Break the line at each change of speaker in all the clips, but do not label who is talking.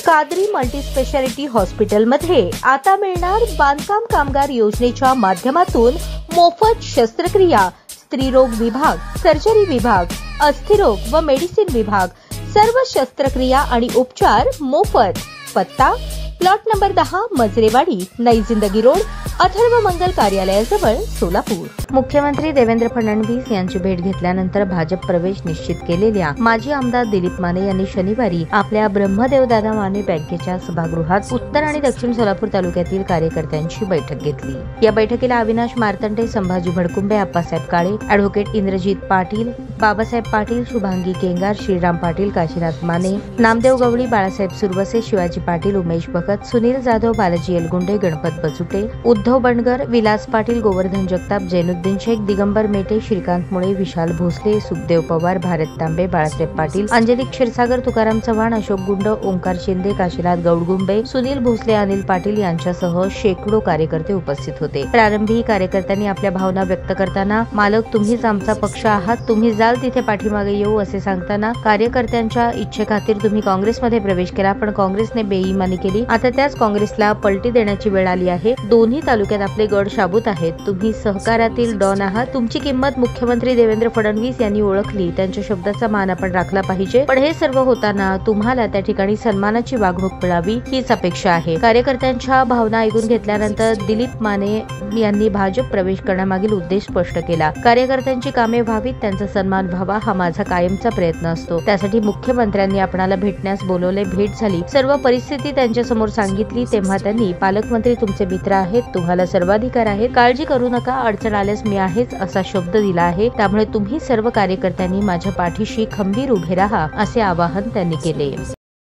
Qadri multi speciality हॉस्पिटलमध्ये आता मिळणार बांधकाम कामगार योजनेच्या माध्यमातून मोफत शस्त्रक्रिया, स्त्रीरोग विभाग, सर्जरी विभाग, अस्थिरोग व मेडिसिन विभाग, सर्व शस्त्रक्रिया आणि उपचार मोफत। पत्ता प्लॉट नंबर 10, मजरेवाडी, नई जिंदगी रोड, अथर्व मंगल कार्यालयाजवळ, सोलापूर। मुख्यमंत्री देवेंद्र फडणवीस यांची भेट घेतल्यानंतर भाजप प्रवेश निश्चित केलेल्या माजी आमदार दिलीप माने यांनी शनिवारी आपल्या ब्रह्मदेवदादा माने बँकेच्या सभागृहात उत्तर आणि दक्षिण सोलापूर तालुक्यातील कार्यकर्त्यांची बैठक घेतली। या बैठकीला अविनाश मार्तंडे, संभाजी भडकुंबे, आप्पासाहेब काळे, ॲडव्होकेट इंद्रजित पाटील, बाबासाहेब पाटील, शुभांगी केंगार, श्रीराम पाटील, काशीनाथ माने, नामदेव गवळी, बाळासाहेब सुरवसे, शिवाजी पाटील, उमेश भगत, सुनील जाधव, बालाजी एलगुंडे, गणपत बचुटे, उद्धव बनगर, विलास पाटील, गोवर्धन जगताप, जैनुद्दीन शेख, दिगंबर मेटे, श्रीकांत मुळे, विशाल भोसले, सुखदेव पवार, भारत तांबे, बाळासाहेब पाटील, अंजली क्षीरसागर, तुकाराम चव्हाण, अशोक गुंड, ओंकार शिंदे, काशीनाथ गौडगुंबे, सुनील भोसले, अनिल पाटील यांच्यासह शेकडो कार्यकर्ते उपस्थित होते। प्रारंभी कार्यकर्त्यांनी आपल्या भावना व्यक्त करताना मालक तुम्हीच आमचा पक्ष आहात, तुम्ही जाल तिथे पाठीमागे येऊ असे सांगताना कार्यकर्त्यांच्या इच्छेखातीर तुम्ही काँग्रेसमध्ये प्रवेश केला, पण काँग्रेसने बेईमानी केली, आता त्याच काँग्रेसला पलटी देण्याची वेळ आली आहे। दोन्ही तालुक्यात आपले गड शाबूत आहेत, तुम्ही सहकारातील डॉन आहात, तुमची किंमत मुख्यमंत्री देवेंद्र फडणवीस यांनी ओळखली, त्यांच्या शब्दाचा मान आपण राखला पाहिजे, पण हे सर्व होताना तुम्हाला त्या ठिकाणी सन्मानाची वागणूक मिळावी हीच अपेक्षा आहे। कार्यकर्त्यांच्या भावना ऐकून घेतल्यानंतर दिलीप माने यांनी भाजप प्रवेश करण्यामागील उद्देश स्पष्ट केला। कार्यकर्त्यांची कामे व्हावीत, त्यांचा सन्मान व्हावा हा माझा कायमचा प्रयत्न असतो, त्यासाठी मुख्यमंत्र्यांनी आपणाला भेटण्यास बोलवले, भेट झाली, सर्व परिस्थिती त्यांच्या समोर सांगितली, तेव्हा त्यांनी पालकमंत्री तुमचे मित्र आहेत, तुम्हाला सर्वाधिकार आहेत, काळजी करू नका, अडचण आल्यास मी आहेच असा शब्द दिला आहे, त्यामुळे तुम्ही सर्व कार्यकर्त्यांनी माझ्या पाठीशी खंबीर उभे राहा असे आवाहन त्यांनी केले।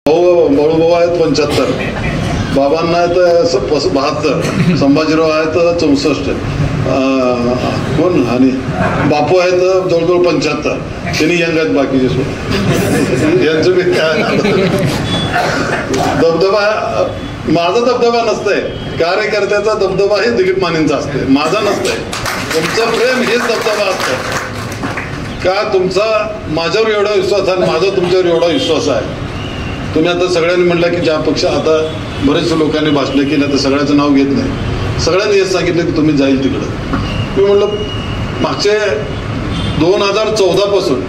बळूभाऊ आहेत 75, बाबांना आहेत 72, संभाजीराव आहेत 64, कोण आणि बापू आहेत जवळजवळ 75, त्यांनी यंग आहेत बाकीचे यांचं बी काय दबदबा, माझा दबदबा नसतंय, कार्यकर्त्याचा दबदबा हे दिलीप मानेंचा असते, माझा नसतंय। तुमचं प्रेम हेच दबदबा असतं का, तुमचा माझ्यावर एवढा विश्वास आहे, माझा तुमच्यावर एवढा विश्वास आहे। तुम्ही आता सगळ्यांनी म्हटलं की ज्या पक्ष आता बरेच लोकांनी भाषण केलं, तर सगळ्याचं नाव घेत नाही, सगळ्यांनी हेच सांगितलं की तुम्ही जाईल तिकडं। मी म्हटलं मागचे 2014 पासून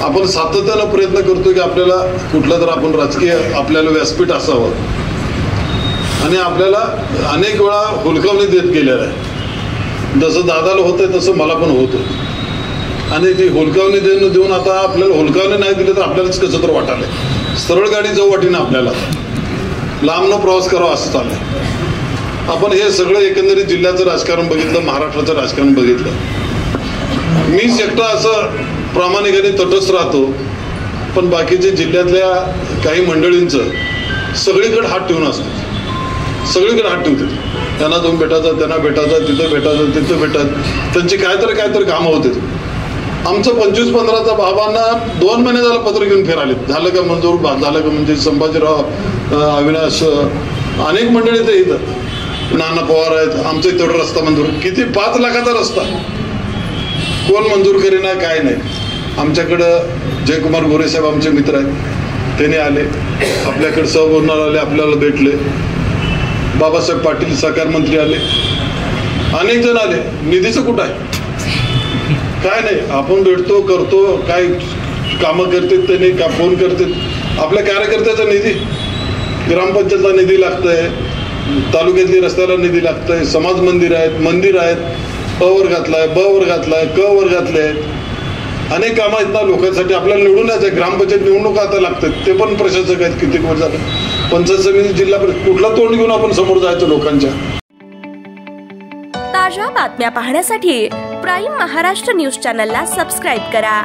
आपण सातत्यानं प्रयत्न करतो की आपल्याला कुठलं तर आपण राजकीय आपल्याला व्यासपीठ असावं, आणि आपल्याला अनेक वेळा हुलकावणी देत गेलेलं आहे, जसं दादाला होतंय तसं मला पण होतं, आणि ती हुलकावणी देऊन आता आपल्याला हुलकावणी नाही दिली तर आपल्यालाच कसं तर वाटायलंय, सरळ गाडी जाऊ वाटीनं आपल्याला लांब न प्रवास करावा असं चाललंय। आपण हे सगळं एकंदरीत जिल्ह्याचं राजकारण बघितलं, महाराष्ट्राचं राजकारण बघितलं, मीच एकटा असं प्रामाणिकाने तटस्थ राहतो, पण बाकीचे जिल्ह्यातल्या काही मंडळींचं सगळीकडे हात ठेवून असतो, सगळीकडे हात ठेवतात, त्यांना तुम्ही भेटायचं, त्यांना भेटायचं, तिथं भेटायचं, तिथं भेटायचं, त्यांची काहीतरी कामं होते। आमचं 25-15चा बाबांना 2 महिने झालं पत्र घेऊन फिराले, झालं का मंजूर, झालं का, म्हणजे संभाजीराव, अविनाश, अनेक मंडळी तर इथं, नाना पवार आहेत, आमचं इथं रस्ता मंजूर, किती 5 लाखाचा रस्ता कोण मंजूर करीना, काय नाही। आमच्याकडं जयकुमार गोरे साहेब आमचे मित्र आहेत, त्यांनी आले आपल्याकडे, सहबोलणार आले, आपल्याला भेटले, बाबासाहेब पाटील सहकार मंत्री आले, अनेक जण आले, निधीचं कुठं आहे, काय नाही, आपण भेटतो, करतो, काय कामं करतात त्यांनी, का फोन करतात, आपल्या कार्यकर्त्याचा निधी, ग्रामपंचायतला निधी लागतंय, तालुक्यातली रस्त्याला निधी लागतंय, समाज मंदिर आहेत, अ वर्गातला आहे, ब वर्गातला आहे, क वर्गातले आहेत, अनेक कामं आहेत ना लोकांसाठी, आपल्याला निवडून यायचं, ग्रामपंचायत निवडणूक आता लागतात, ते पण प्रशासक आहेत, किती वर्ष झालं, पंचायत समिती, जिल्हा परिषद, कुठला तोंड घेऊन आपण समोर जायचं लोकांच्या।
ताज्या बातम्या पाहण्यासाठी प्राईम महाराष्ट्र न्यूज चॅनलला सबस्क्राईब करा।